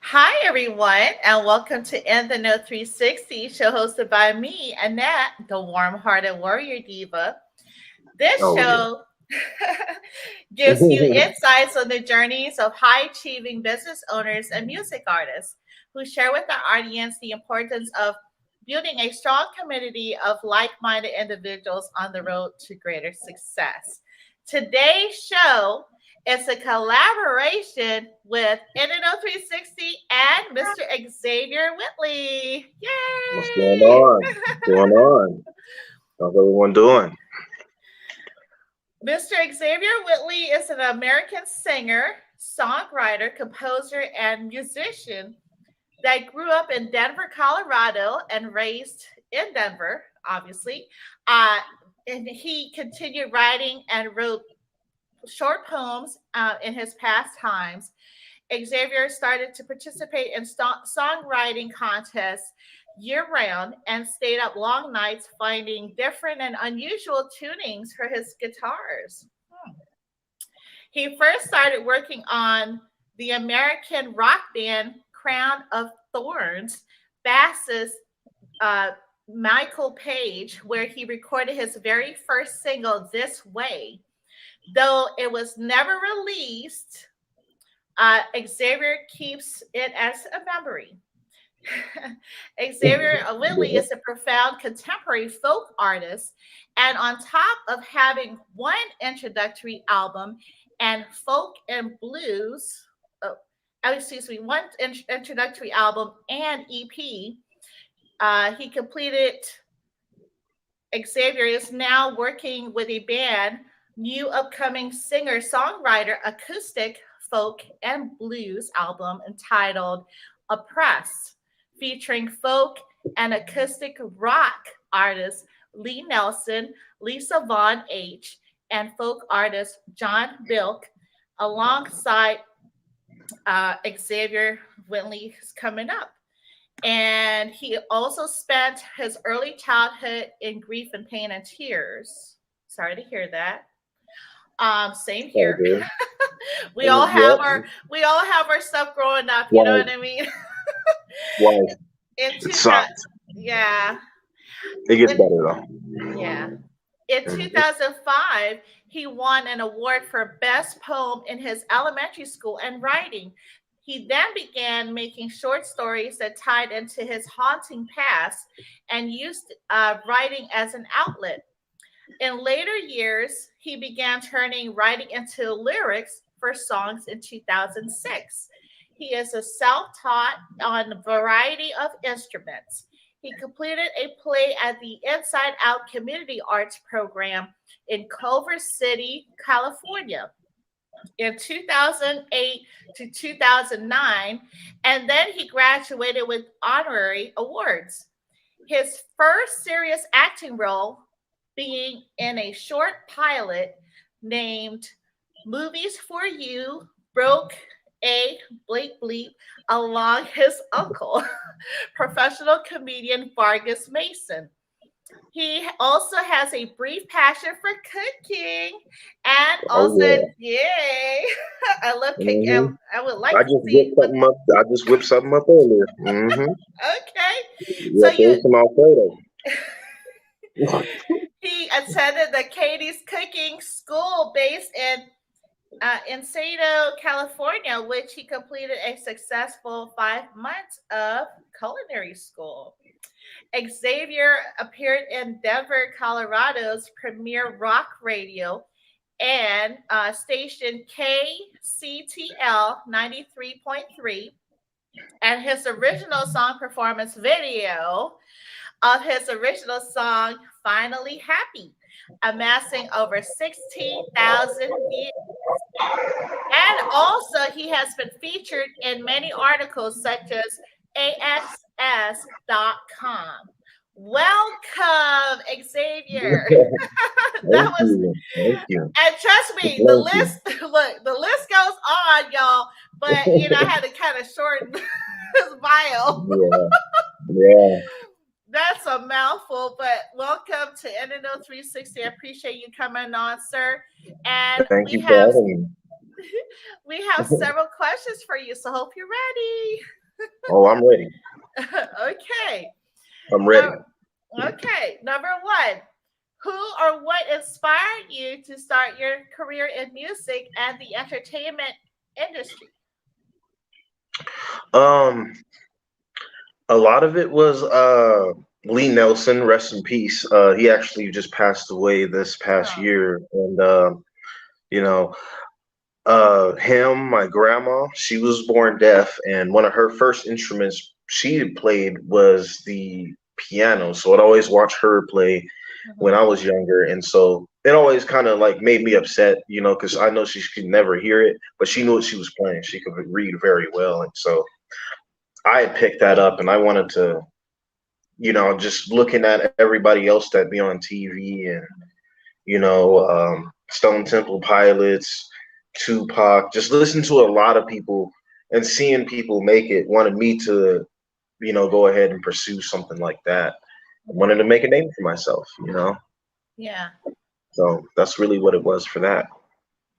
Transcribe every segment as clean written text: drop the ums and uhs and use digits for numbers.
Hi, everyone, and welcome to Intheknow360, show hosted by me, Annette, the warm-hearted warrior diva. This Oh yeah. show gives you insights on the journeys of high-achieving business owners and music artists who share with our audience the importance of building a strong community of like-minded individuals on the road to greater success. Today's show is a collaboration with Intheknow360 and Mr. Exzavier Whitley. What's going Yay! on? What's going on? How's everyone doing? Mr. Exzavier Whitley is an American singer, songwriter, composer, and musician that grew up in Denver, Colorado, and raised in Denver, obviously. Uh, and he continued writing and wrote short poems in his past times. Exzavier started to participate in songwriting contests year round and stayed up long nights finding different and unusual tunings for his guitars. He first started working on the American rock band Crown of Thorns bassist uh, Michael Page, where he recorded his very first single, This Way. Though it was never released, Exzavier keeps it as a memory. Exzavier Whitley is a profound contemporary folk artist, and on top of having one introductory album and folk and blues, one introductory album and EP, he completed. Exzavier is now working with a band, new upcoming singer songwriter acoustic folk and blues album entitled Oppressed, featuring folk and acoustic rock artists Lee Nelson, Lisa Vaughan H., and folk artist John Bilk, alongside Exzavier Whitley is coming up. And he also spent his early childhood in grief and pain and tears. Sorry to hear that. Same All here. good. we all have Yep. our stuff growing up. You know Life, what I mean? life. In It 2000, sucks. yeah, It gets in, better though. yeah. In Mhm. 2005, he won an award for best poem in his elementary school and writing. He then began making short stories that tied into his haunting past and used writing as an outlet. In later years, he began turning writing into lyrics for songs in 2006. He is a self-taught on a variety of instruments. He completed a play at the Inside Out Community Arts Program in Culver City, California in 2008 to 2009, and then he graduated with honorary awards. His first serious acting role being in a short pilot named Movies for You broke a bleep bleep along his uncle, professional comedian Vargas Mason. He also has a brief passion for cooking and Oh also, yeah. yay, I love cooking. Hmm. I would like I to just see whipped what, something up. I just whipped something up earlier. okay. So Yeah, there's some Alfredo. he attended the Katie's Cooking School based in Encino, California, which he completed a successful 5 months of culinary school. Exzavier appeared in Denver, Colorado's premier rock radio and station KCTL 93.3, and his original song performance video of his original song, Finally Happy, amassing over 16,000 views. And also, he has been featured in many articles such as AXS.com. Welcome, Exzavier. That Thank was, you. Thank you. and trust me, the Thank you. list, look, the list goes on, y'all. But I had to kind of shorten his bio. Yeah. Yeah. That's a mouthful, but welcome to NNO 360. I appreciate you coming on, sir. And Thank you for having me. we have several questions for you, so hope you're Oh, I'm ready. ready. Okay. I'm Now, ready. okay. Number one, who or what inspired you to start your career in music and the entertainment industry? Um, a lot of it was Lee Nelson, rest in peace. He actually just passed away this past Oh, year, and you know, him, my grandma, she was born deaf, and one of her first instruments she had played was the piano. So I'd always watch her play when mhm. I was younger, and so it always kind of like made me upset, because I know she could never hear it, but she knew what she was playing. She could read very well, and so I had picked that up, and I wanted to, just looking at everybody else that be on TV and Stone Temple Pilots, Tupac, just listen to a lot of people and seeing people make it wanted me to, go ahead and pursue something like that. I wanted to make a name for myself. Yeah, So that's really what it was for that.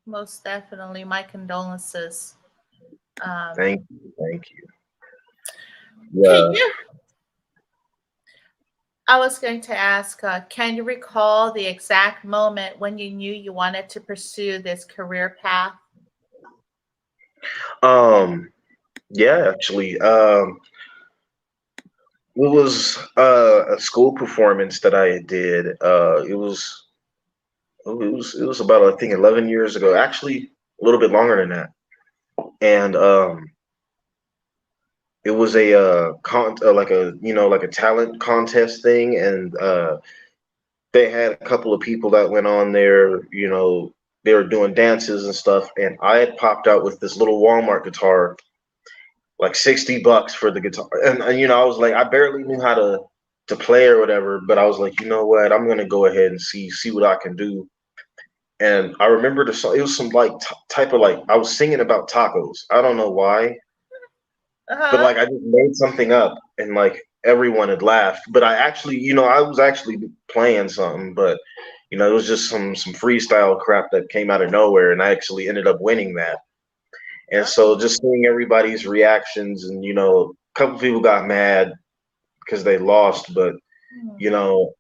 most definitely. My condolences. Um, Thank you. Thank you. can Yeah. you? I was going to ask, can you recall the exact moment when you knew you wanted to pursue this career path? Um, yeah, actually. It was a school performance that I did. It was about, I think, 11 years ago. Actually, a little bit longer than that. And it was a like a talent contest thing, and they had a couple of people that went on there. They were doing dances and stuff, and I had popped out with this little Walmart guitar, like $60 for the guitar, and I was like, I barely knew how to play or whatever, but I was like, you know what, I'm gonna go ahead and see what I can do. And I remember the song. It was some like type of, like, I was singing about tacos. I don't know why, Uh but huh. like I just made something up, and like everyone had laughed. But I actually, I was actually playing something, but it was just some freestyle crap that came out of nowhere, and I actually ended up winning that. And so Oh. just seeing everybody's reactions, and a couple people got mad because they lost, but Hmm.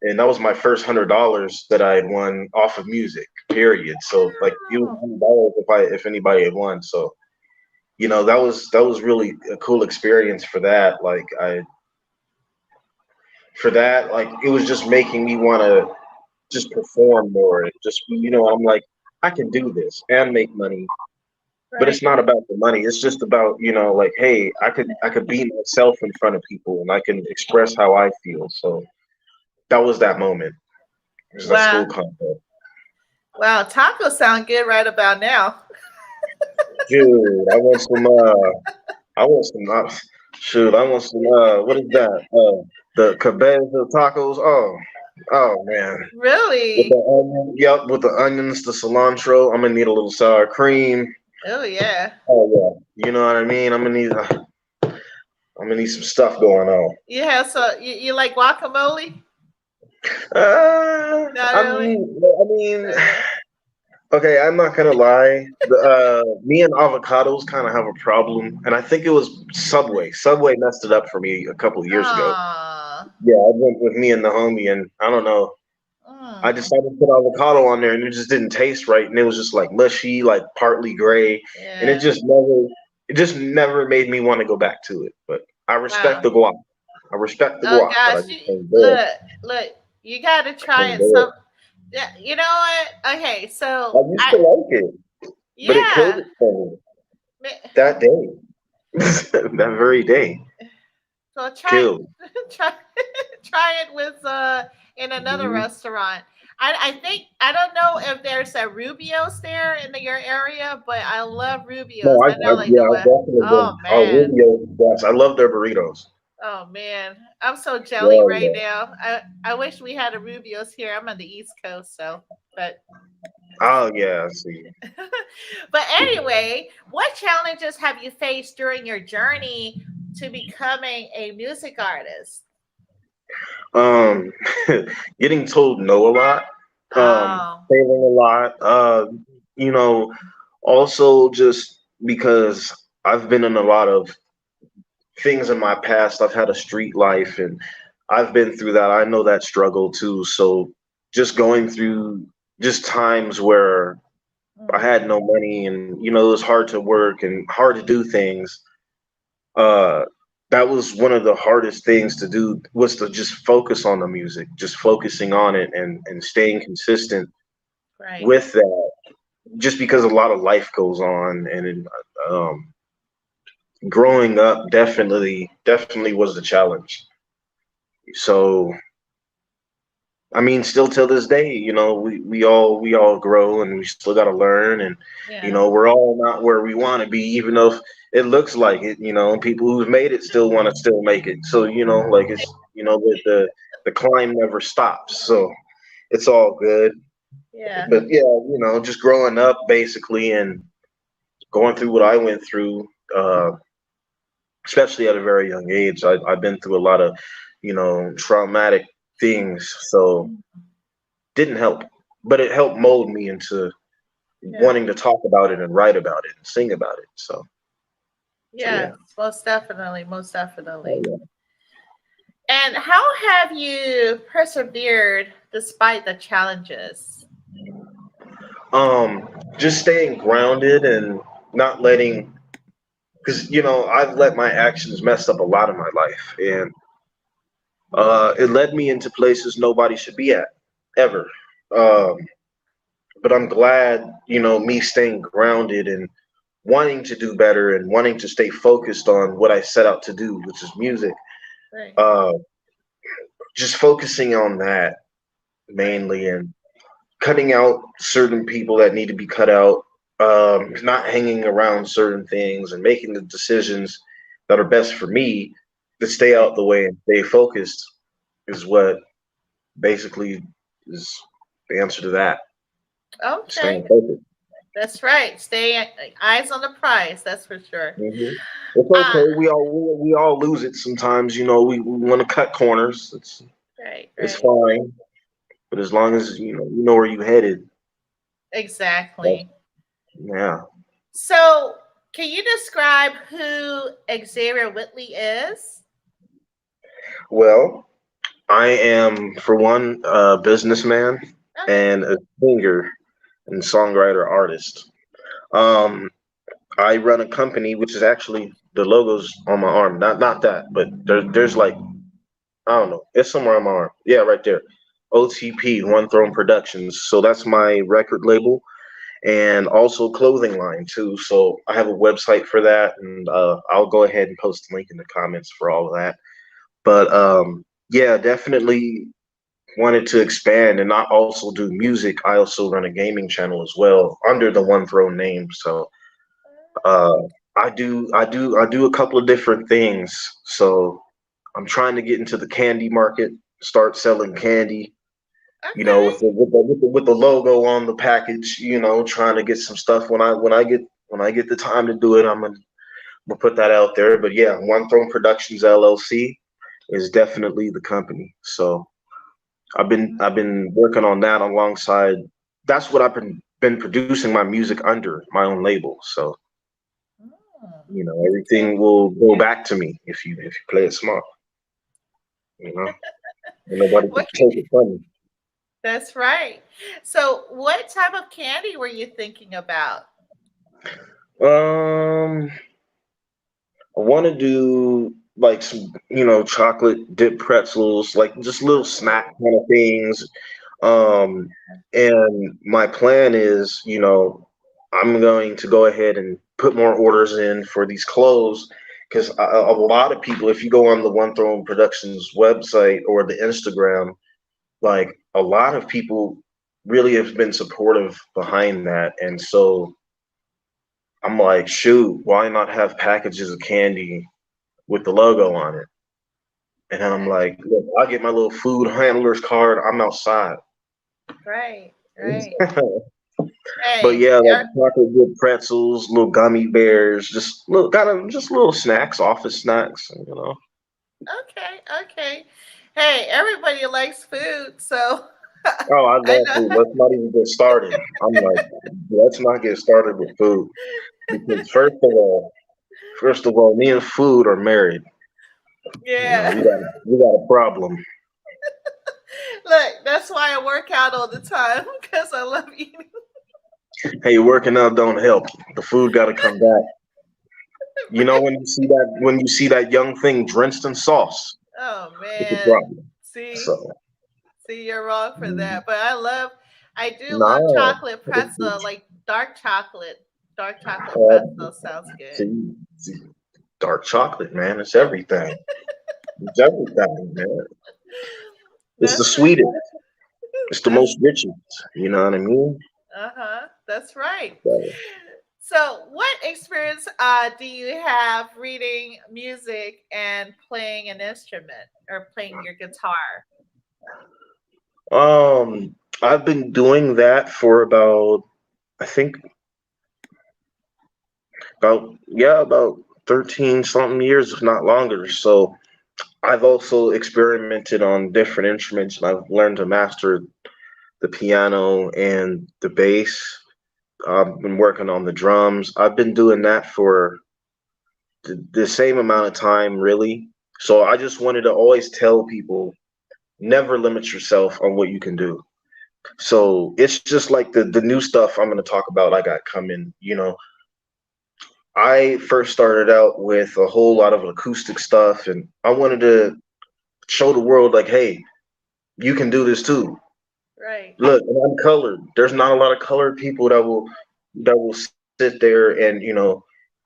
and that was my first $100 that I had won off of music. Period. So like it was Wow. $100 if anybody had won. So that was really a cool experience for that. Like like it was just making me want to just perform more, and just I'm like, I can do this and make money. But Right. it's not about the money. It's just about, like, hey, I could be myself in front of people, and I can express how I feel. So that was that moment. It was that school Wow. contest. Wow. Tacos sound good right about now. Dude, I want some, shoot, I want some, what is that? The cabeza tacos. Oh man. With the Really? onion, yep, with the onions, the cilantro. I'm gonna need a little sour cream. Oh yeah. Oh yeah, you know what I mean. I'm gonna need some stuff going on. Yeah. So you like guacamole? Not I really. mean, I mean, Uh, okay, I'm not gonna lie. Me and avocados kind of have a problem, and I think it was Subway. Subway messed it up for me a couple of years ago. ah. Yeah, I went with me and the homie, and I don't know. I Mm, decided to put avocado on there, and it just didn't taste right, and it was just like mushy, like partly gray, and yeah. it just never made me want to go back to it. But I respect Wow. the guac. I respect the Oh guac, but I gosh. just can't do it. Look. You got to I try can't it. do Some. it. Yeah. You know what? Okay. I So used to like it, but it killed yeah. it for me Ma- that day, that very day. So try Killed. try try it with in another Mhm. restaurant. I think I don't know if there's a Rubio's there in your area, but I love No, Rubio's. I know like yeah, the I've one. definitely Oh been. Oh, man. Rubio, yes, I love their burritos. Oh man. I'm so jelly Yeah, right yeah. now. I wish we had a Rubio's here. I'm on the East Coast, so but Oh, yeah. I see. but anyway, what challenges have you faced during your journey to becoming a music artist? Um, getting told no a lot, Oh. failing a lot. You know, also just. because I've been in a lot of things in my past. I've had a street life and I've been through that. I know that struggle too. So just going through just times where I Mm, had no money and it was hard to work and hard to do things. Uh that was one of the hardest things to do was to just focus on the music, just focusing on it and staying consistent right. with that just because a lot of life goes on um growing up definitely was the challenge. So I mean, still till this day, we all grow and we still got to learn, and Yeah. we're all not where we want to be, even though it looks like it. People who've made it still want to still make it. So like it's the climb never stops. So it's all good. Yeah. But yeah, just growing up basically and going through what I went through, uh, especially at a very young age. I've been through a lot of traumatic things. So didn't help, but it helped mold me into Yeah. wanting to talk about it and write about it and sing about it. So Yes, yeah. most definitely. Most definitely. Oh, And how have you persevered despite the challenges? yeah. Just staying grounded and not letting, because I've let my actions mess up a lot of my life, and it led me into places nobody should be at ever. Um, but I'm glad, me staying grounded and wanting to do better and wanting to stay focused on what I set out to do, which is music. Right. Uh, just focusing on that Right. mainly and cutting out certain people that need to be cut out, not hanging around certain things and making the decisions that are best for me to stay Right. out the way and stay focused is what basically is the answer to that. Okay. Staying focused. That's right. Stay eyes on the prize. That's for sure. Hmm. It's Uh, okay. We all lose it sometimes. We want to cut corners. right. It's Right. fine, but as long as you know where you headed, that's, Exactly. yeah. So, can you describe who Xavier Whitley is? Well, I am, for one, a businessman Okay. and a singer and songwriter artist. Um, I run a company, which is actually the logo's on my arm. Not that, but there's like I don't know, it's somewhere on my arm. Yeah, right there. OTP, One Throne Productions. So that's my record label and also clothing line too. So I have a website for that, and I'll go ahead and post a link in the comments for all of that. But yeah, definitely wanted to expand and not also do music. I also run a gaming channel as well under the One Throne name. So uh, I do a couple of different things. So I'm trying to get into the candy market, start selling candy. Okay. With the logo on the package. Trying to get some stuff when I get the time to do it. I'm gonna put that out there. But yeah, One Throne Productions LLC is definitely the company. So I've been working on that alongside. That's what I've been producing my music under my own label. So Mm, everything okay. will go back to me if you play it smart. You know, and nobody can What take it from me. That's right. So, what type of candy were you thinking about? Um, I want to do like some chocolate dip pretzels, like just little Oh, snack kind of things. Um, and my plan is, I'm going to go ahead and put more orders in for these clothes because a lot of people, if you go on the One Throne Productions website or the Instagram, like a lot of people really have been supportive behind that. And so I'm like, shoot, why not have packages of candy with the logo on it? And then I'm okay. like, look, I'll get my little food handler's card. I'm outside. Right, right. But Hey, yeah, like chocolate dip pretzels, little gummy bears, just little snacks, office snacks. okay, okay. Hey, everybody likes food, so Oh, I I love know. food. Let's not even get started. I'm like, let's not get started with food. Because first of all, me and food are married. You know, Yeah. we got a problem. Look, that's why I work out all the time because I love eating. Hey, working out don't help. The food got to come back. You know, when you see that young thing drenched in sauce, Oh it's a man. problem. See, So, see, you're wrong for mm, that. But I do love nah. chocolate pretzel, like dark chocolate. Dark chocolate Uh, pretzel sounds good. see, dark chocolate, man. It's everything. It's everything, man. It's the That's right. sweetest. It's the That's most richest. You know what I mean? uh-huh. That's right. So, So, what experience do you have reading music and playing an instrument or playing your guitar? I've been doing that for about, I think, about 13 something years, if not longer. So I've also experimented on different instruments, and I've learned to master the piano and the bass. I've been working on the drums. I've been doing that for the same amount of time, really. So I just wanted to always tell people, never limit yourself on what you can do. So it's just like the new stuff I'm going to talk about I got coming. I first started out with a whole lot of acoustic stuff, and I wanted to show the world, like, hey, you can do this too. Right. Look, and I'm colored. There's not a lot of colored people that will sit there and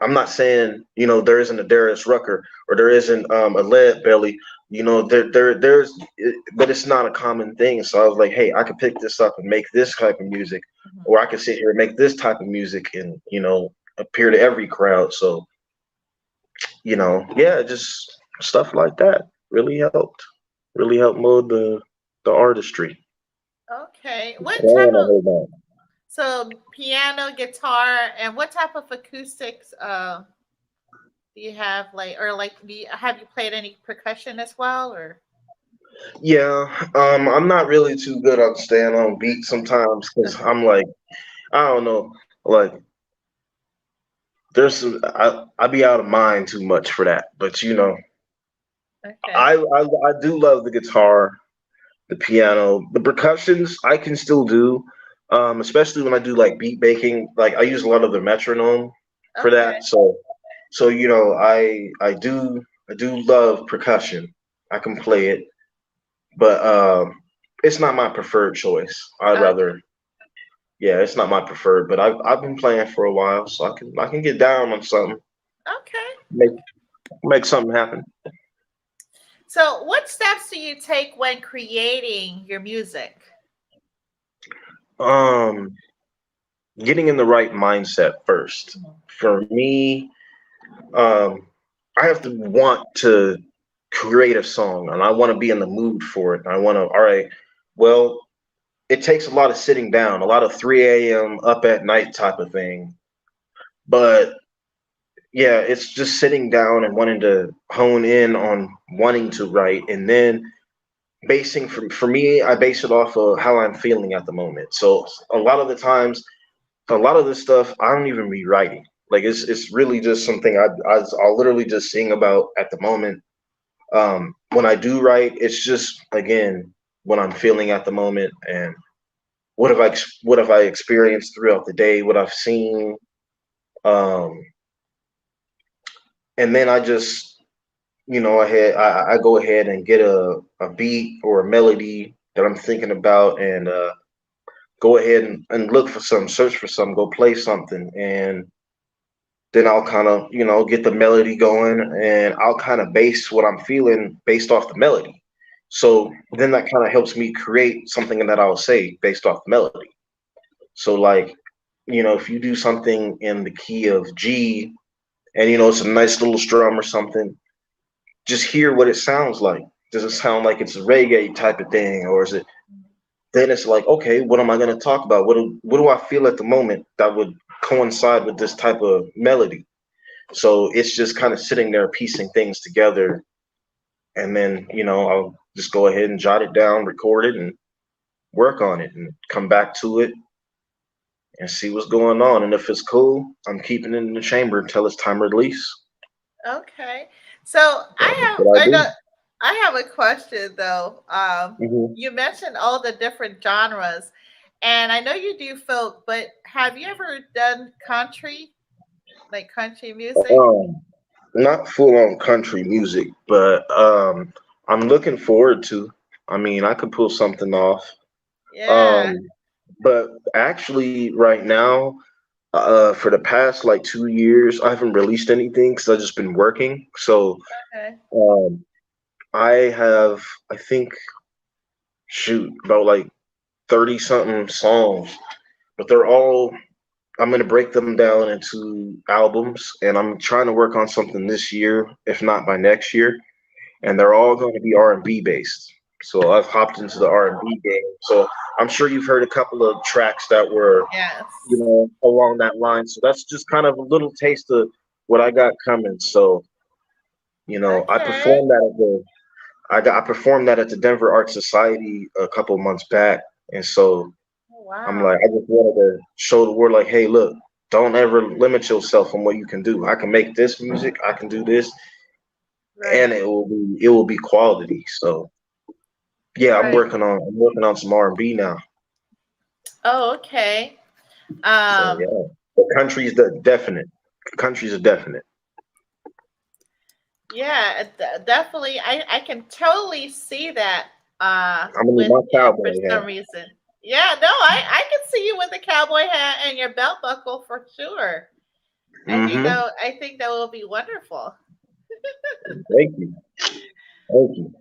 I'm not saying there isn't a Darius Rucker or there isn't a Lead Belly. But it's not a common thing. So I was like, hey, I could pick this up and make this type of music, Mhm. or I could sit here and make this type of music and appear to every crowd. So yeah, just stuff like that really helped mold the artistry. Okay. I'm What type trying to of hold on. so piano, guitar, and what type of acoustics do you have like have you played any percussion as well or Yeah, I'm not really too good on staying on beat sometimes because I'm like, I don't know, like I be out of mind too much for that. But okay. I do love the guitar, the piano, the percussions. I can still do, especially when I do like beat making. Like I use a lot of the metronome for Okay. that. So I do love percussion. I can play it, but it's not my preferred choice. I'd Okay. rather Yeah, it's not my preferred, but I've been playing for a while, so I can get down on something, Okay. make make something happen. So, what steps do you take when creating your music? Um, Getting in the right mindset first. Mhm. For me, um, I have to want to create a song, and I want to be in the mood for it. And I want to, all right, well, it takes a lot of sitting down, a lot of 3 a.m. up at night type of thing. But yeah, it's just sitting down and wanting to hone in on wanting to write, and then basing for me, I base it off of how I'm feeling at the moment. So a lot of the times, a lot of this stuff I don't even be writing. Like it's really just something I'll literally just sing about at the moment. When I do write, it's just again what I'm feeling at the moment and what have I experienced throughout the day, what I've seen, um, and then I go ahead and get a beat or a melody that I'm thinking about and go ahead and look for some, search for some, go play something, and then I'll kind of, get the melody going, and I'll kind of base what I'm feeling based off the melody. So then that kind of helps me create something that I'll say based off the melody. So like, if you do something in the key of G, and it's a nice little strum or something, just hear what it sounds like. Does it sound like it's a reggae type of thing, or is it? Then it's like, okay, what am I going to talk about? What do I feel at the moment that would coincide with this type of melody? So it's just kind of sitting there piecing things together, and then I'll just go ahead and jot it down, record it, and work on it, and come back to it. and see what's going on. And if it's cool, I'm keeping it in the chamber until it's time to release. Okay. So So that's what I I know do. I have a question though. Hmm. You mentioned all the different genres, and I know you do folk, but have you ever done country, like country music? Um, Not full on country music, but I'm looking forward to. I mean, I could pull something off. Yeah. Um, but actually, right now, for the past like 2 years, I haven't released anything because I've just been working. So Okay. um, I have, I think, shoot, about like 30 something songs, but they're all, I'm gonna break them down into albums, and I'm trying to work on something this year, if not by next year, and they're all going to be R&B based. So I've hopped into the R&B game. So I'm sure you've heard a couple of tracks that were, Yes. along that line. So that's just kind of a little taste of what I got coming. So, I Okay. performed that I performed that at the Denver Art Society a couple months back, and so I'm like, Wow. I just wanted to show the world, like, hey, look, don't ever limit yourself on what you can do. I can make this music, I can do this, and Right. it will be quality. So yeah, I'm Right. working on some R&B now. Oh, okay. So Um, yeah, the countries are definite. yeah, definitely. I can totally see that I'm gonna need with my you for cowboy hat. some reason. Yeah, no, I can see you with a cowboy hat and your belt buckle for sure. Mm-hmm. I think that will be wonderful. Thank you, thank you.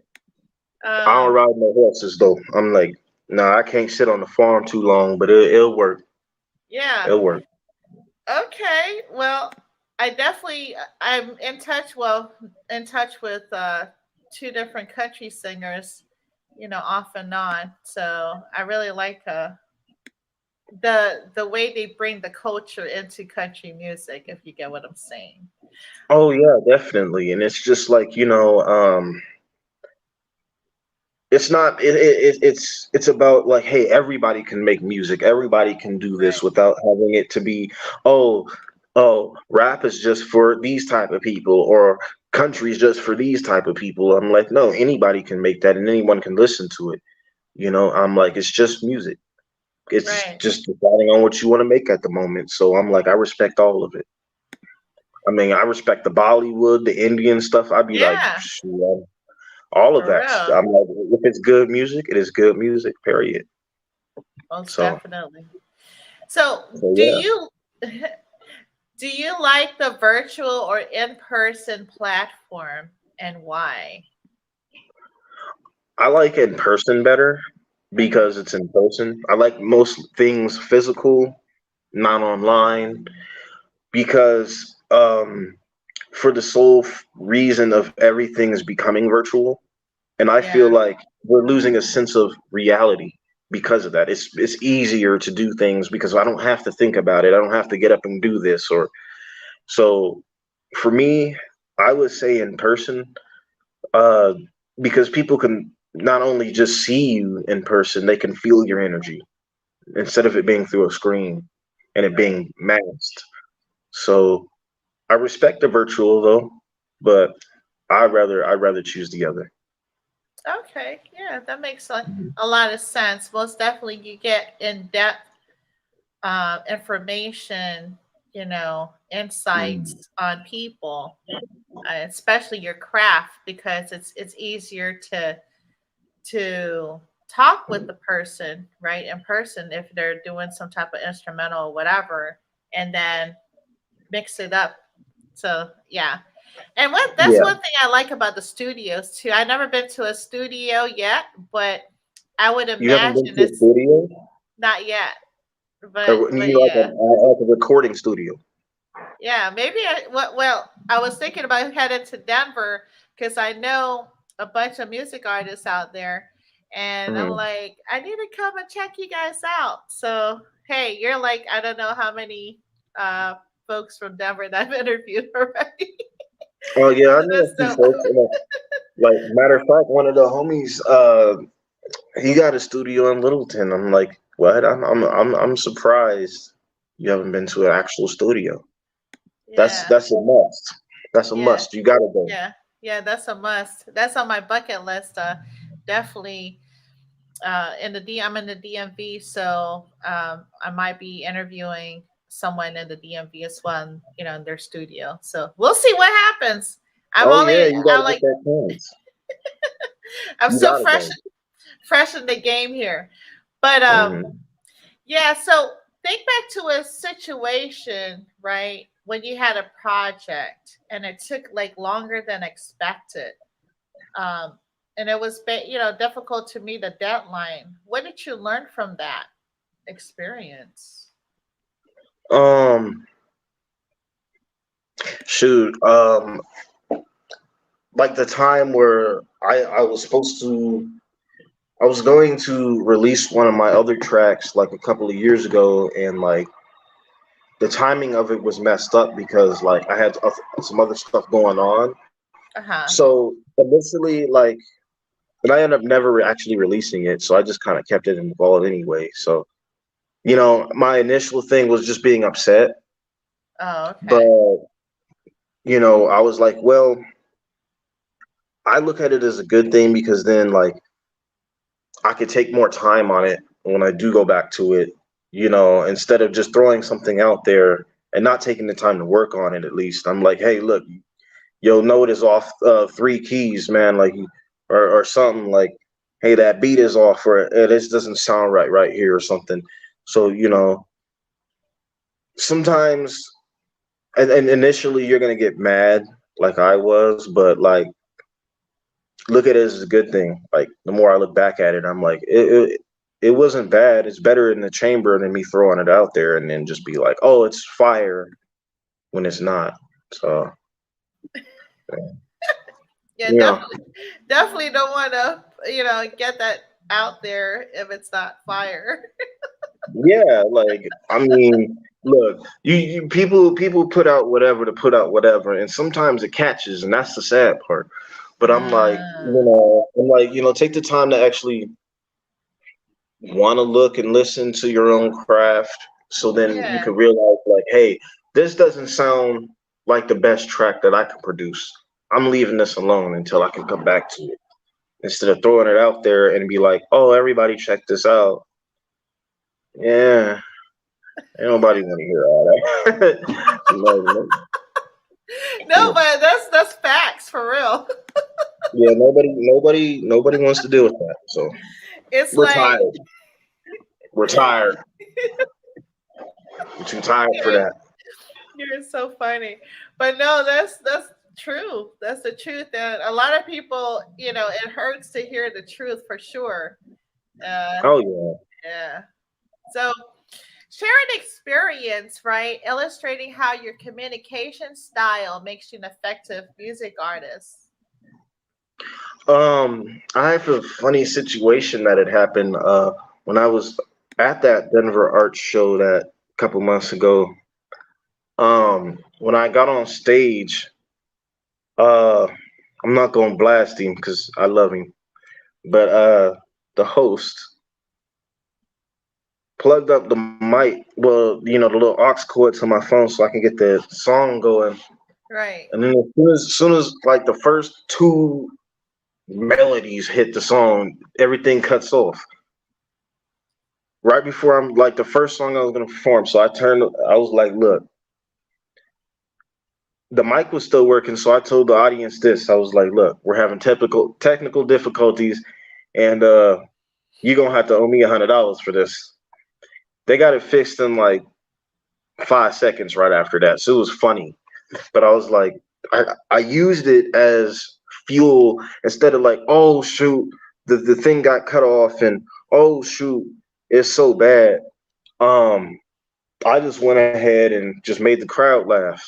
I don't Um, ride no horses though. I'm like, nah, I can't sit on the farm too long, but it'll work. yeah. It'll work. Okay. Well, I'm in touch. Well, in touch with two different country singers, off and on. So I really like the way they bring the culture into country music. If you get what I'm saying. Oh yeah, definitely. And it's just like, it's not it's about like, hey, everybody can make music, everybody can do this Right. without having it to be, oh, rap is just for these type of people, or country is just for these type of people. I'm like, no, anybody can make that and anyone can listen to it. I'm like, it's just music. It's Right. just deciding on what you want to make at the moment. So I'm like, I respect all of it. I mean, I respect the Bollywood, the Indian stuff. I'd be like, Yeah. shoot, all of For that. real. I'm like, if it's good music, it is good music, period. Most So, definitely. So, so do yeah, you do you like the virtual or in person platform, and why? I like in person better Uh-huh. because it's in person. I like most things physical, not online, because for the sole reason of everything is becoming virtual, and I feel Yeah. like we're losing a sense of reality because of that. It's easier to do things because I don't have to think about it. I don't have to get up and do this, or so. For me, I would say in person, uh, because people can not only just see you in person, they can feel your energy instead of it being through a screen and it Right. being masked. So I respect the virtual though, but I'd rather choose the other. Okay. Yeah, that makes a lot of sense. Most definitely, you get in depth information, Mm. insights on people, especially your craft, because it's easier to talk with the person, right, in person if they're doing some type of instrumental or whatever, and then mix it up. So yeah. And that's Yeah, one thing I like about the studios too. I've never been to a studio yet, but I would you haven't been imagine to a it's studio, not yet. But or you like yeah. a recording studio. Yeah, maybe I was thinking about heading to Denver because I know a bunch of music artists out there, and I'm Mhm. like, I need to come and check you guys out. So hey, you're like, I don't know how many uh folks from Denver that I've interviewed already. Oh yeah, I So know that's a few dope. folks. Like, matter of fact, one of the homies, he got a studio in Littleton. I'm like, what? I'm surprised. You haven't been to an actual studio. That's Yeah. that's a must. That's a Yeah. must. You gotta go. Yeah. Yeah. That's a must. That's on my bucket list. Definitely. I'm in the DMV, so I might be interviewing someone in the DMV as well, in their studio. So we'll see what happens. I'm Oh only, yeah, you I gotta get like, that chance. I'm You still gotta fresh, go. fresh in the game here. But Hmm. yeah. So think back to a situation, right, when you had a project and it took like longer than expected. Um, and it was, difficult to meet a deadline. What did you learn from that experience? Um, shoot. Like the time where I was supposed to, I was going to release one of my other tracks like a couple of years ago, and like the timing of it was messed up because like I had some other stuff going on. Uh-huh. So initially, like, and I ended up never actually releasing it. So I just kind of kept it involved anyway. So my initial thing was just being upset, Oh, okay. but I was like, well, I look at it as a good thing because then like I could take more time on it when I do go back to it, instead of just throwing something out there and not taking the time to work on it. At least I'm like, hey, look, you'll note is off three keys, man, like, or something like, hey, that beat is off, or this doesn't sound right here, or something. So sometimes, and initially you're gonna get mad, like I was, but like look at it as a good thing. Like the more I look back at it, I'm like, it wasn't bad. It's better in the chamber than me throwing it out there and then just be like, oh, it's fire when it's not. So Yeah, yeah. definitely don't want to, get that out there if it's not fire. Yeah, like I mean, look, people put out whatever to put out whatever, and sometimes it catches, and that's the sad part. But I'm like, Mm, take the time to actually want to look and listen to your own craft, so then you yeah. can realize, like, hey, this doesn't sound like the best track that I can produce. I'm leaving this alone until I can come back to it, instead of throwing it out there and be like, oh, everybody check this out. Yeah, ain't nobody want to hear all that. No, No, no. but that's facts for real. Yeah, nobody wants to deal with that. So It's we're like, tired. We're tired. We're too tired for you're, that. you're so funny. But no, that's true. That's the truth. And a lot of people, it hurts to hear the truth for sure. Uh, Oh yeah. yeah. So share an experience, right? Illustrating how your communication style makes you an effective music artist. I have a funny situation that had happened when I was at that Denver art show that a couple months ago. When I got on stage, uh, I'm not gonna blast him because I love him, but the host plugged up the mic, well, the little aux cord to my phone so I can get the song going. Right. And then as soon as like the first two melodies hit the song, everything cuts off. Right before I'm like the first song I was gonna perform. So I was like, look, the mic was still working, so I told the audience this. I was like, look, we're having technical difficulties, and you're gonna have to owe me $100 for this. They got it fixed in like 5 seconds right after that. So it was funny. But I was like, I used it as fuel instead of like, oh shoot, the thing got cut off, and oh shoot, it's so bad. Um, I just went ahead and just made the crowd laugh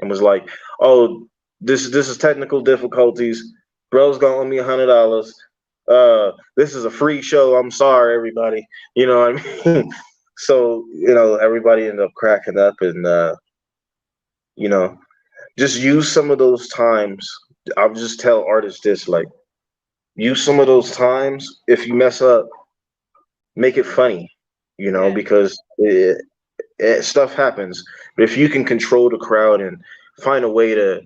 and was like, oh, this is technical difficulties. Bro's gonna owe me $100. This is a free show. I'm sorry, everybody. You know what I mean? So everybody ended up cracking up, and you know just use some of those times. I'll just tell artists this, like, use some of those times. If you mess up, make it funny, Yeah. because Stuff happens. But if you can control the crowd and find a way to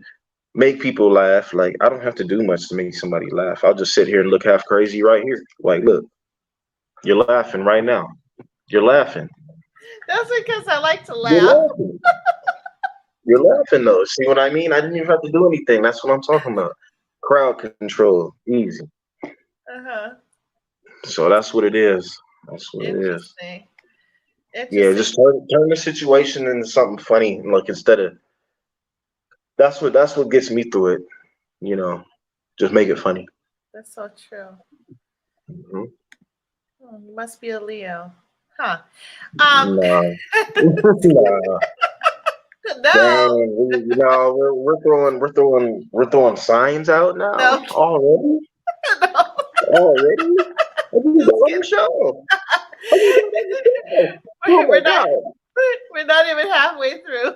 make people laugh, like I don't have to do much to make somebody laugh. I'll just sit here and look half crazy right here. Like, look, you're laughing right now. You're laughing. That's because I like to You're laugh. laughing. You're laughing though. See what I mean? I didn't even have to do anything. That's what I'm talking about. Crowd control, easy. Uh-huh. So that's what it is. That's what it is. Interesting. Yeah, Interesting. just turn the situation into something funny. Like instead of that's what gets me through it. You know, just make it funny. That's so true. Mhm. Oh, you must be a Leo. Huh. Um, Nah, nah. no, Dang, we're throwing signs out no, now already. no. Already? What you doing Just on the kidding. show? What you doing on the show? Oh We're my not. God. We're not even halfway through.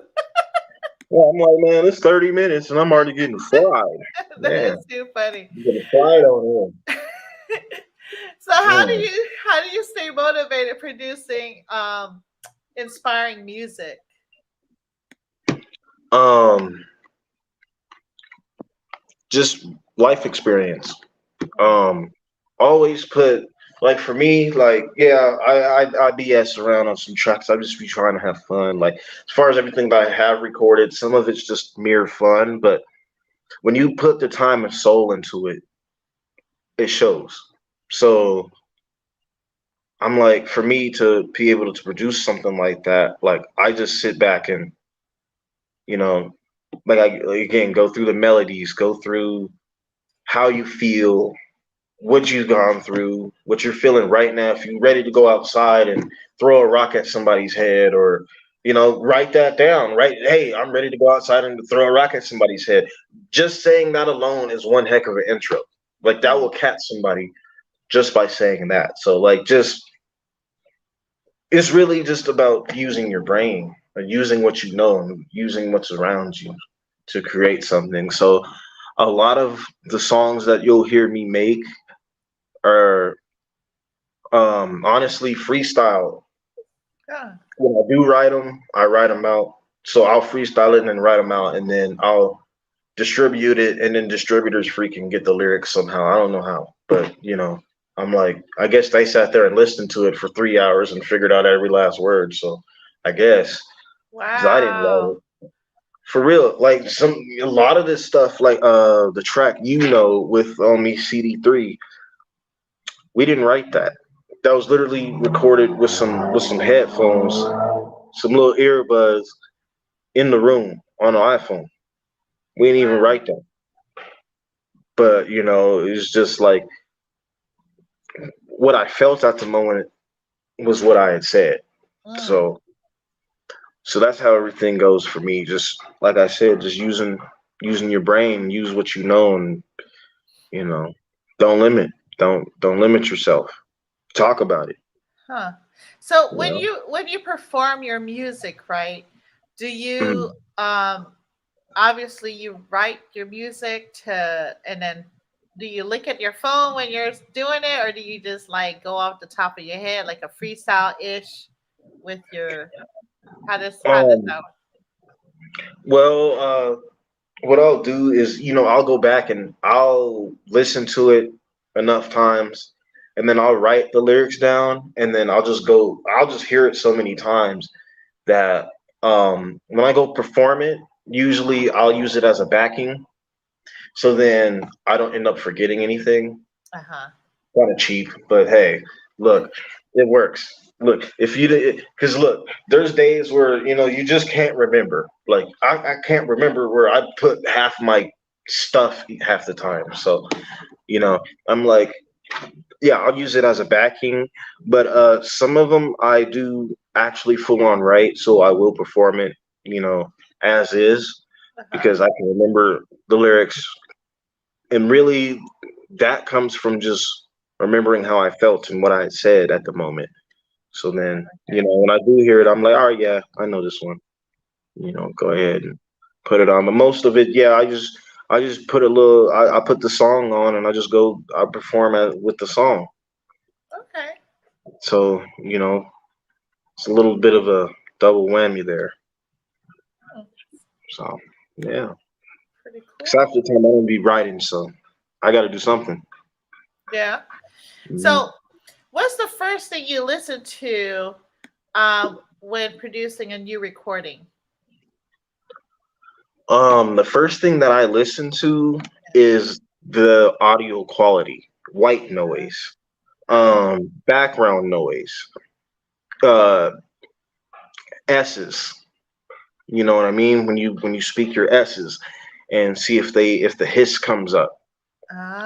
Well, I'm like, man, it's 30 minutes and I'm already getting fried. That Man, is too funny. I'm getting fried on So how do here. you stay motivated producing inspiring music? Um, just life experience. Mm, Um, always put like for me, like yeah, I BS around on some tracks. I just be trying to have fun. Like as far as everything that I have recorded, some of it's just mere fun, but when you put the time and soul into it, it shows. So I'm like, for me to be able to produce something like that, like I just sit back and you know, again go through the melodies, go through how you feel, what you've gone through, what you're feeling right now. If you're ready to go outside and throw a rock at somebody's head, or write that down. Right? Hey, I'm ready to go outside and throw a rock at somebody's head. Just saying that alone is one heck of an intro. Like that mm, will catch somebody just by saying that. So like just it's really just about using your brain and using what you know and using what's around you to create something. So a lot of the songs that you'll hear me make are honestly freestyle. yeah. When I do write them, I write them out. So I'll freestyle it and then write them out, and then I'll distribute it, and then distributors freaking get the lyrics somehow. I don't know how, but I'm like, I guess they sat there and listened to it for 3 hours and figured out every last word. So I guess because I didn't write Wow. it for real. Like a lot of this stuff, like the track with me CD3, we didn't write that. That was literally recorded with some headphones, some little earbuds in the room on an iPhone. We didn't even Wow. write that. But it's just like what I felt at the moment was what I had said. Mm, So that's how everything goes for me. Just like I said, just using your brain, use what you know, and you know, don't limit, don't limit yourself. Talk about it. huh. So You know. when you perform your music, right? Do you Mhm. obviously you write your music to and then do you look at your phone when you're doing it, or do you just like go off the top of your head like a freestyle ish with your how does Um, that well, what I'll do is, I'll go back and I'll listen to it enough times, and then I'll write the lyrics down, and then I'll just hear it so many times that when I go perform it, usually I'll use it as a backing, so then I don't end up forgetting anything. uh-huh. Kind of cheap, but hey, look, it works. Look, if you did, because look, there's days where you just can't remember. Like I can't remember where I put half my stuff half the time. So you know, I'm like, yeah, I'll use it as a backing, but some of them I do actually full on write, so I will perform it, you know, as is Uh-huh. because I can remember the lyrics, and really that comes from just remembering how I felt and what I had said at the moment. So then, Okay. when I do hear it, I'm like, all right, yeah, I know this one. Go ahead and put it on. But most of it, yeah, I just put a little. I put the song on, and I perform with the song. Okay. So it's a little bit of a double whammy there. Hmm, So yeah. pretty Cause half cool. the time I don't be writing, so I got to do something. Yeah. Mhm. So, what's the first thing you listen to when producing a new recording? The first thing that I listen to is the audio quality, white noise, Oh, background noise, uh, S's. You know what I mean? When you speak your S's and see if the hiss comes up.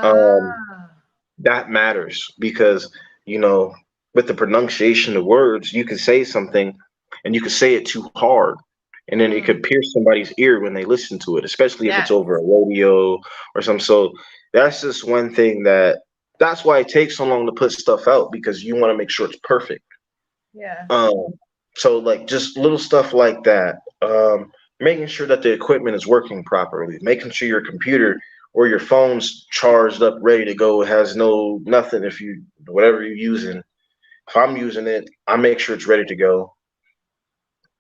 Um, ah, that matters because you know with the pronunciation of words, you can say something and you can say it too hard, and then it mm, could pierce somebody's ear when they listen to it, especially if it's yes, over a radio or something. So that's just one thing that's why it takes so long to put stuff out because you want to make sure it's perfect. yeah, Um, so like just little stuff like that. Making sure that the equipment is working properly, making sure your computer or your phone's charged up, ready to go, has no nothing. If you whatever you're using, if I'm using it, I make sure it's ready to go.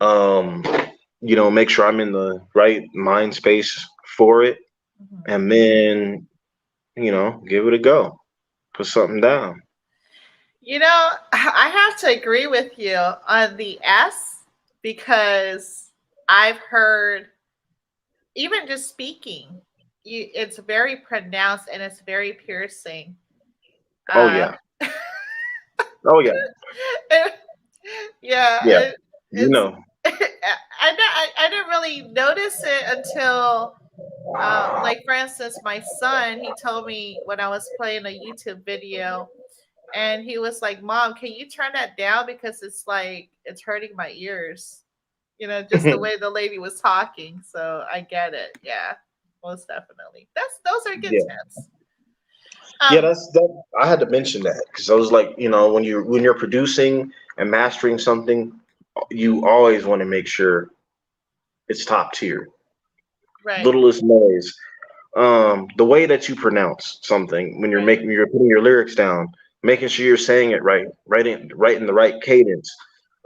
Um, make sure I'm in the right mind space for it, mhm. and then give it a go. Put something down. I have to agree with you on the S because I've heard even just speaking, it's very pronounced and it's very piercing. Oh Uh, yeah. Oh yeah. yeah, Yeah. You it's. know. I didn't really notice it until, like for instance, my son. He told me when I was playing a YouTube video, and he was like, "Mom, can you turn that down because it's like it's hurting my ears." Just the way the lady was talking. So I get it. Yeah, most definitely. Those are good Yeah. tips. Yeah, Um, that's that. I had to mention that because I was like, when you're producing and mastering something, you always want to make sure it's top tier. right. Littlest noise. The way that you pronounce something when Right. you're putting your lyrics down, making sure you're saying it right, right in the right cadence,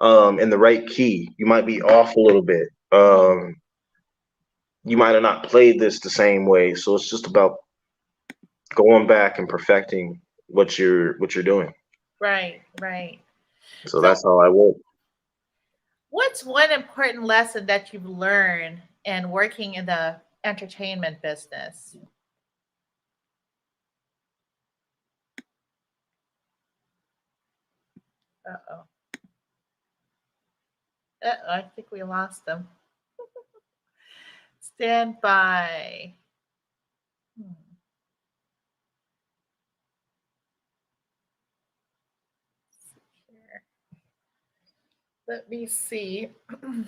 in the right key. You might be off a little bit. You might have not played this the same way, so it's just about going back and perfecting what you're doing. Right. Right. So So, that's how I work. what's one important lesson that you've learned in working in the entertainment business? Uh-oh. Uh-oh, I think we lost them. Stand by. Hmm. Here. Let me see. I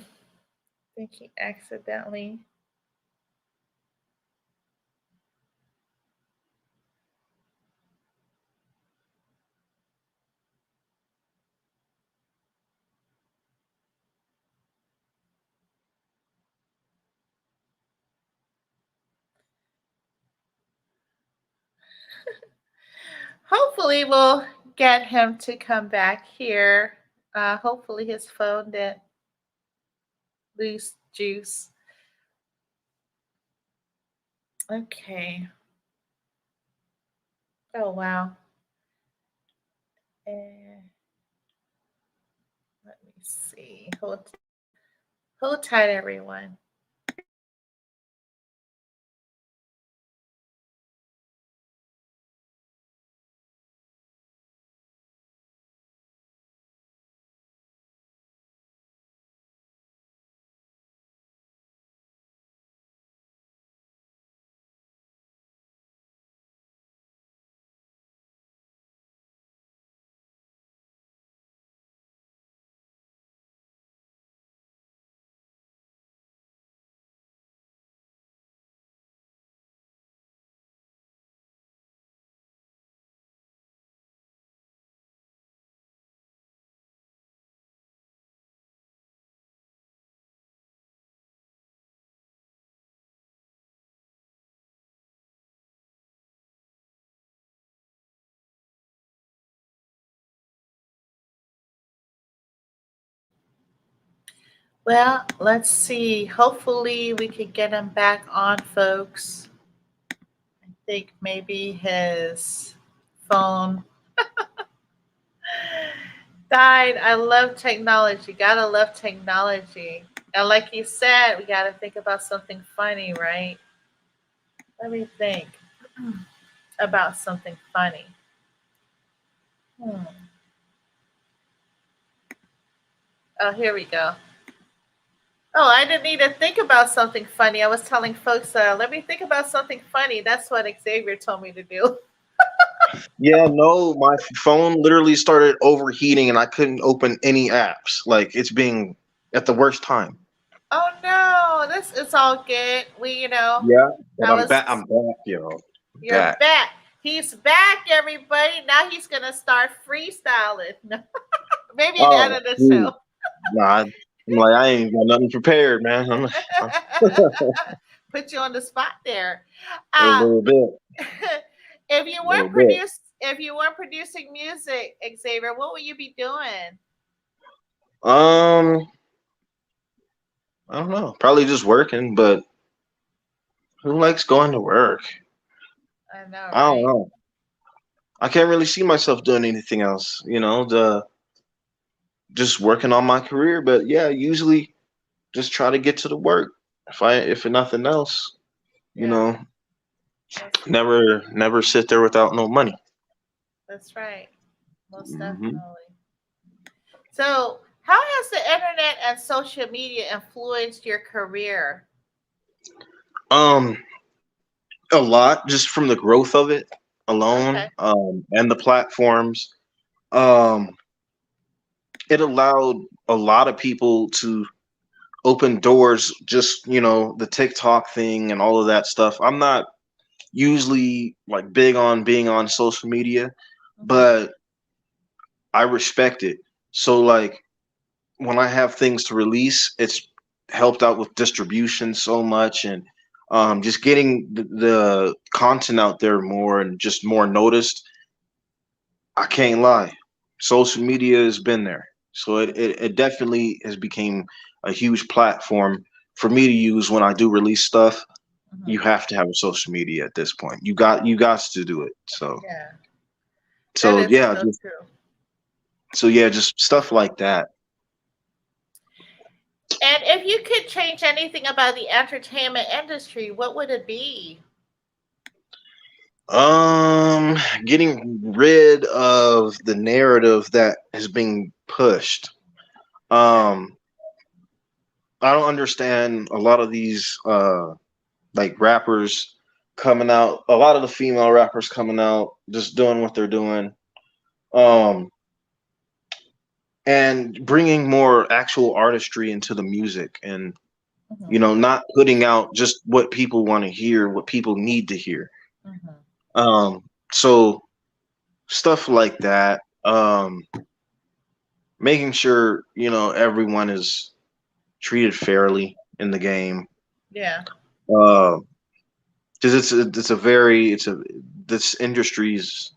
think he accidentally. Hopefully, we'll get him to come back here. Hopefully, his phone didn't lose juice. Okay. Oh, wow. And let me see. Hold tight, everyone. Well, let's see. Hopefully, we could get him back on, folks. I think maybe his phone died. I love technology. Gotta love technology. And like you said, we gotta think about something funny, right? Let me think about something funny. Hmm. Oh, here we go. Oh, I didn't need to think about something funny. I was telling folks, let me think about something funny. That's what Xavier told me to do. Yeah, no, my phone literally started overheating and I couldn't open any apps. Like it's being at the worst time. Oh no, this is all good. Yeah, but I was, I'm back, you're back. back. He's back, everybody. Now he's gonna start freestyling. Maybe at the end Oh, of the show. dude. Nah, I'm like I ain't got nothing prepared, man. I'm Put you on the spot there. a Uh, little bit, a little bit. if you weren't producing music, Xavier, what would you be doing? Um, I don't know. Probably just working, but who likes going to work? I know, I don't right? know. I can't really see myself doing anything else, the just working on my career, but yeah, usually just try to get to the work. If nothing else, you Yeah, know, that's never sit there without no money. that's right. Most Hmm. definitely. So, how has the internet and social media influenced your career? Um, a lot just from the growth of it alone, Okay. and the platforms. Um, it allowed a lot of people to open doors. Just the TikTok thing and all of that stuff. I'm not usually like big on being on social media, Hmm. but I respect it. So like when I have things to release, it's helped out with distribution so much and just getting the content out there more and just more noticed. I can't lie. Social media has been there. So it definitely has became a huge platform for me to use when I do release stuff. Hmm. You have to have a social media at this point. You got to do it. So Yeah, that so is yeah, so just true. so yeah, just stuff like that. And if you could change anything about the entertainment industry, what would it be? Um, getting rid of the narrative that is being pushed. Okay. Um, I don't understand a lot of these like rappers coming out, a lot of the female rappers coming out just doing what they're doing. Um, and bringing more actual artistry into the music and Hmm. not putting out just what people want to hear, what people need to hear. Hmm. So stuff like that. Making sure everyone is treated fairly in the game. Yeah. Because it's a very it's a this industry is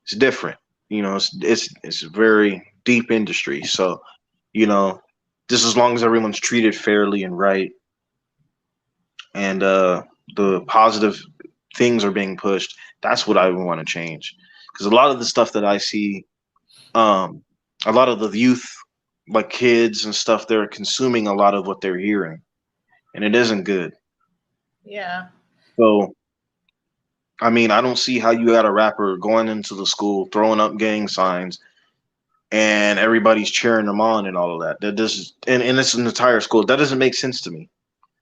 it's different. It's a very deep industry. So you know, just as long as everyone's treated fairly and right, and the positive things are being pushed, that's what I would want to change. Because a lot of the stuff that I see, um, a lot of the youth, like kids and stuff, they're consuming a lot of what they're hearing, and it isn't good. Yeah. So, I mean, I don't see how you got a rapper going into the school, throwing up gang signs, and everybody's cheering them on and all of that. That does, and it's an entire school. That doesn't make sense to me.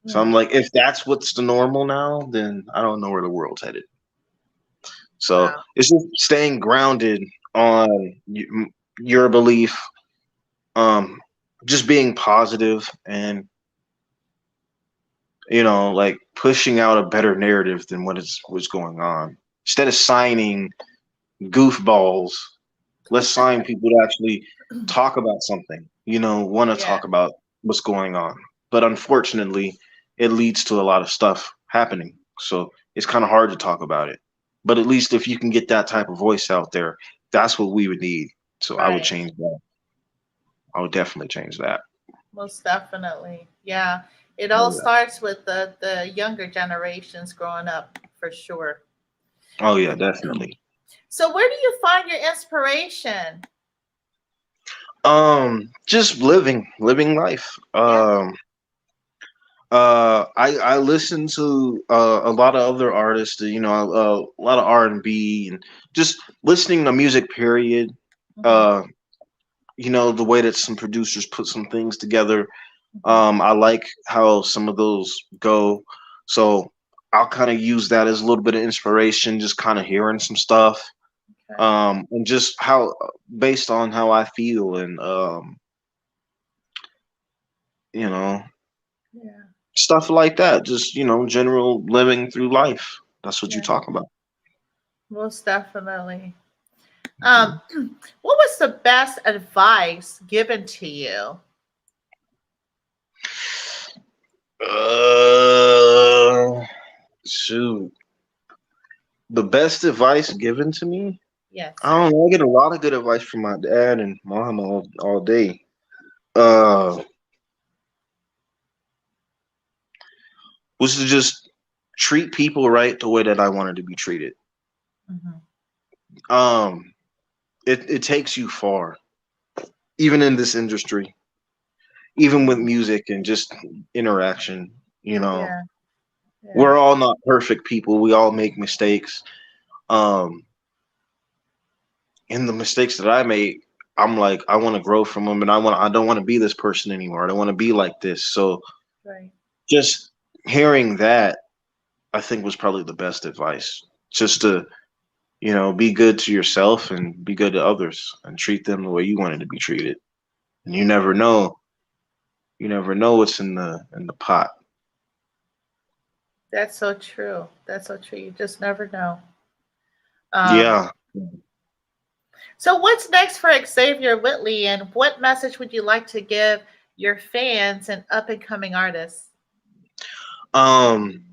So I'm Mm. like, if that's what's the normal now, then I don't know where the world's headed. So Wow. it's just staying grounded on your belief, um, just being positive and like pushing out a better narrative than what's going on. Instead of signing goofballs, let's sign people to actually talk about something. Want to Yeah. talk about what's going on. But unfortunately, it leads to a lot of stuff happening. So it's kind of hard to talk about it. But at least if you can get that type of voice out there, that's what we would need. So I would Right. change that. I would definitely change that. Most definitely. Yeah. It Oh all yeah. starts with the younger generations growing up for sure. Oh yeah, definitely. So where do you find your inspiration? Just living life. Yeah. I listen to a lot of other artists, you know, a lot of R&B and just listening to music. Period. Hmm. Uh, you know, the way that some producers put some things together. Hmm. I like how some of those go. So I'll kind of use that as a little bit of inspiration, just kind of hearing some stuff. Okay. And just how based on how I feel and you know, Yeah. stuff like that. Just, you know, general living through life. That's what you Yeah. talk about. Most definitely. Um, Mhm. what was the best advice given to you? Uh, shoot. The best advice given to me? Yes, I sir. don't know. I get a lot of good advice from my dad and mom all day. Uh, was to just treat people right the way that I wanted to be treated. Hmm. Um, it takes you far, even in this industry, even with music and just interaction. You know, Yeah. Yeah. we're all not perfect people. We all make mistakes. Um, and the mistakes that I made, I'm like, I want to grow from them, and I don't want to be this person anymore. I don't want to be like this. So Right. just hearing that, I think was probably the best advice. Just to, you know, be good to yourself and be good to others and treat them the way you wanted to be treated. And you never know what's in the pot. That's so true. That's so true. You just never know. Um, Yeah. so what's next for Xavier Whitley, and what message would you like to give your fans and up and coming artists? Um,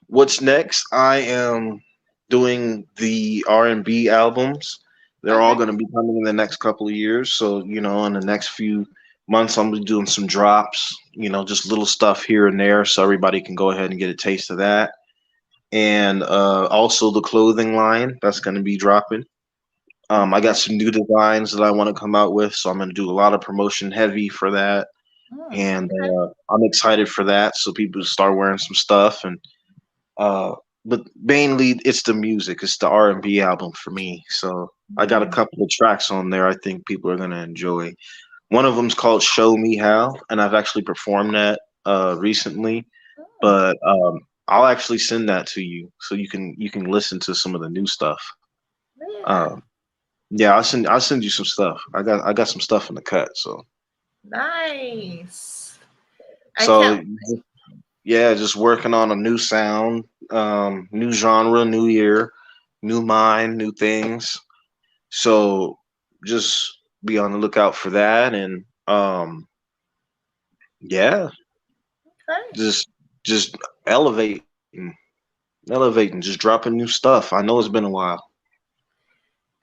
what's next? I am doing the R&B albums. They're all Okay. going to be coming in the next couple of years. So, you know, in the next few months, I'm going to be doing some drops, you know, just little stuff here and there so everybody can go ahead and get a taste of that. And also the clothing line that's going to be dropping. I got Okay. some new designs that I want to come out with. So I'm going to do a lot of promotion heavy for that. And Okay. I'm excited for that. So people start wearing some stuff and uh, but mainly it's the music. It's the R&B album for me. So I got a Yeah. couple of tracks on there I think people are gonna enjoy. One of them's called "Show Me How," and I've actually performed that recently. Mm, But I'll actually send that to you so you can listen to some of the new stuff. yeah. Um, yeah, I'll send you some stuff. I got some stuff in the cut. Nice. I So can't. yeah, just working on a new sound, new genre, new year, new mind, new things. So just be on the lookout for that and yeah, Okay. just just elevating, elevating, just dropping new stuff. I know it's been a while.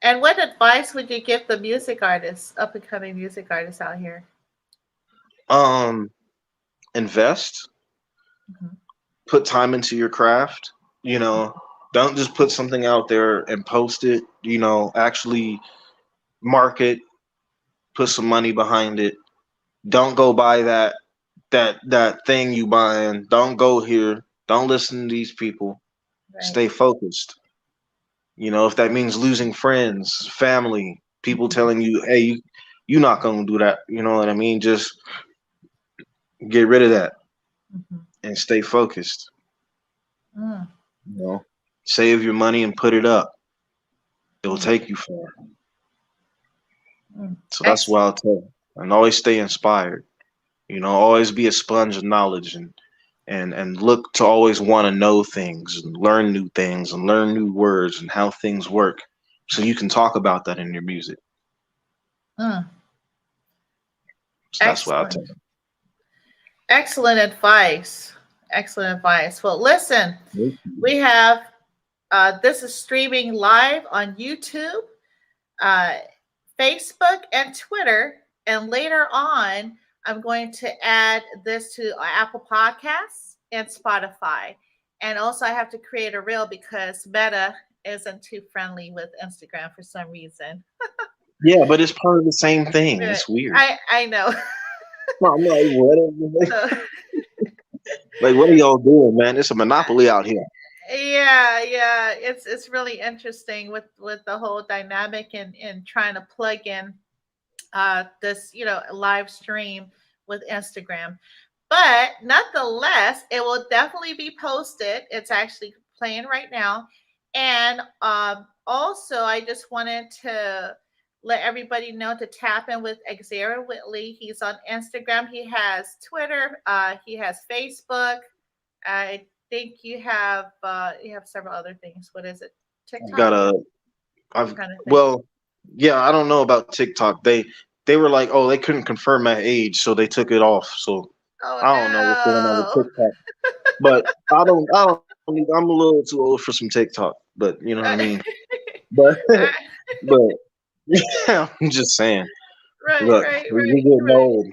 And what advice would you give the music artists, up and coming music artists out here? Um invest, Mhm. put time into your craft, you know, don't just put something out there and post it, you know, actually market, put some money behind it. Don't go buy that thing you buying. Don't go here. Don't listen to these people. Right. Stay focused. You know, if that means losing friends, family, people telling you, "Hey, you not gonna do that." You know what I mean? Just get rid of that Mhm. and stay focused. Mm, You know, save your money and put it up. It'll mm, take you far. mm. So that's Ex- why I'll tell you. And always stay inspired. You know, always be a sponge of knowledge and look to always want to know things and learn new words and how things work so you can talk about that in your music. mm. So that's what I'll tell Excellent. Excellent advice. Excellent advice. Well, listen, you. we have this is streaming live on YouTube, uh, Facebook, and Twitter. And later on, I'm going to add this to Apple Podcasts and Spotify. And also, I have to create a reel because Meta isn't too friendly with Instagram for some reason. Yeah, but it's part of the same thing. But It's weird. I know. No, I'm like, what? So Like, what are y'all doing, man? It's a monopoly out here. yeah, it's really interesting with the whole dynamic and trying to plug in this live stream with Instagram. But nonetheless, it will definitely be posted. It's actually playing right now. And also, I just wanted to let everybody know to tap in with Exzavier Whitley. He's on Instagram. He has Twitter. He has Facebook. I think you have several other things. What is it? I've TikTok? got a, I've, Kind of thing. well, yeah, I don't know about TikTok. They were like, oh, they couldn't confirm my age, so they took it off. So Oh I don't know what's going on with no. TikTok. But I'm a little too old for some TikTok. But you know what I mean. But but yeah, I'm just saying. Right, Look, right, we right, getting right. old.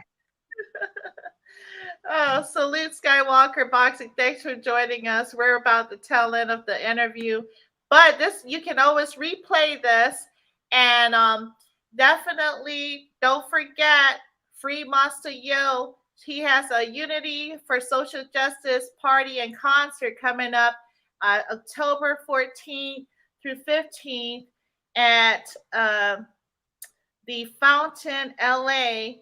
Oh, salute Skywalker Boxing. Thanks for joining us. We're about the tail end of the interview, but this you can always replay this, and definitely don't forget Free Monster Yo. He has a Unity for Social Justice party and concert coming up October 14th through 15th at the Fountain, LA,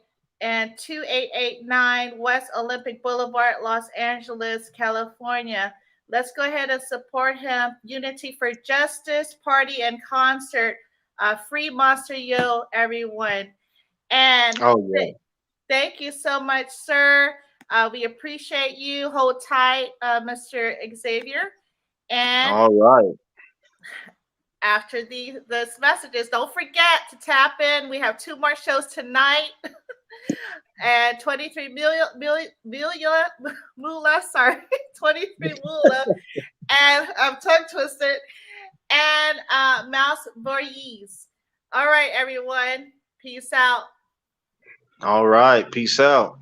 and 2889 West Olympic Boulevard, Los Angeles, California. Let's go ahead and support him. Unity for Justice, party and concert. Free Monster Yo, everyone. And Oh yeah. thank you so much, sir. We appreciate you. Hold tight, Mr. Exzavier. And All right. after these messages, don't forget to tap in. We have two more shows tonight. And 23 million Mula, sorry, 23 Mula, and tongue twisted, and Mouse Voorhees. All right, everyone. Peace out. All right. Peace out.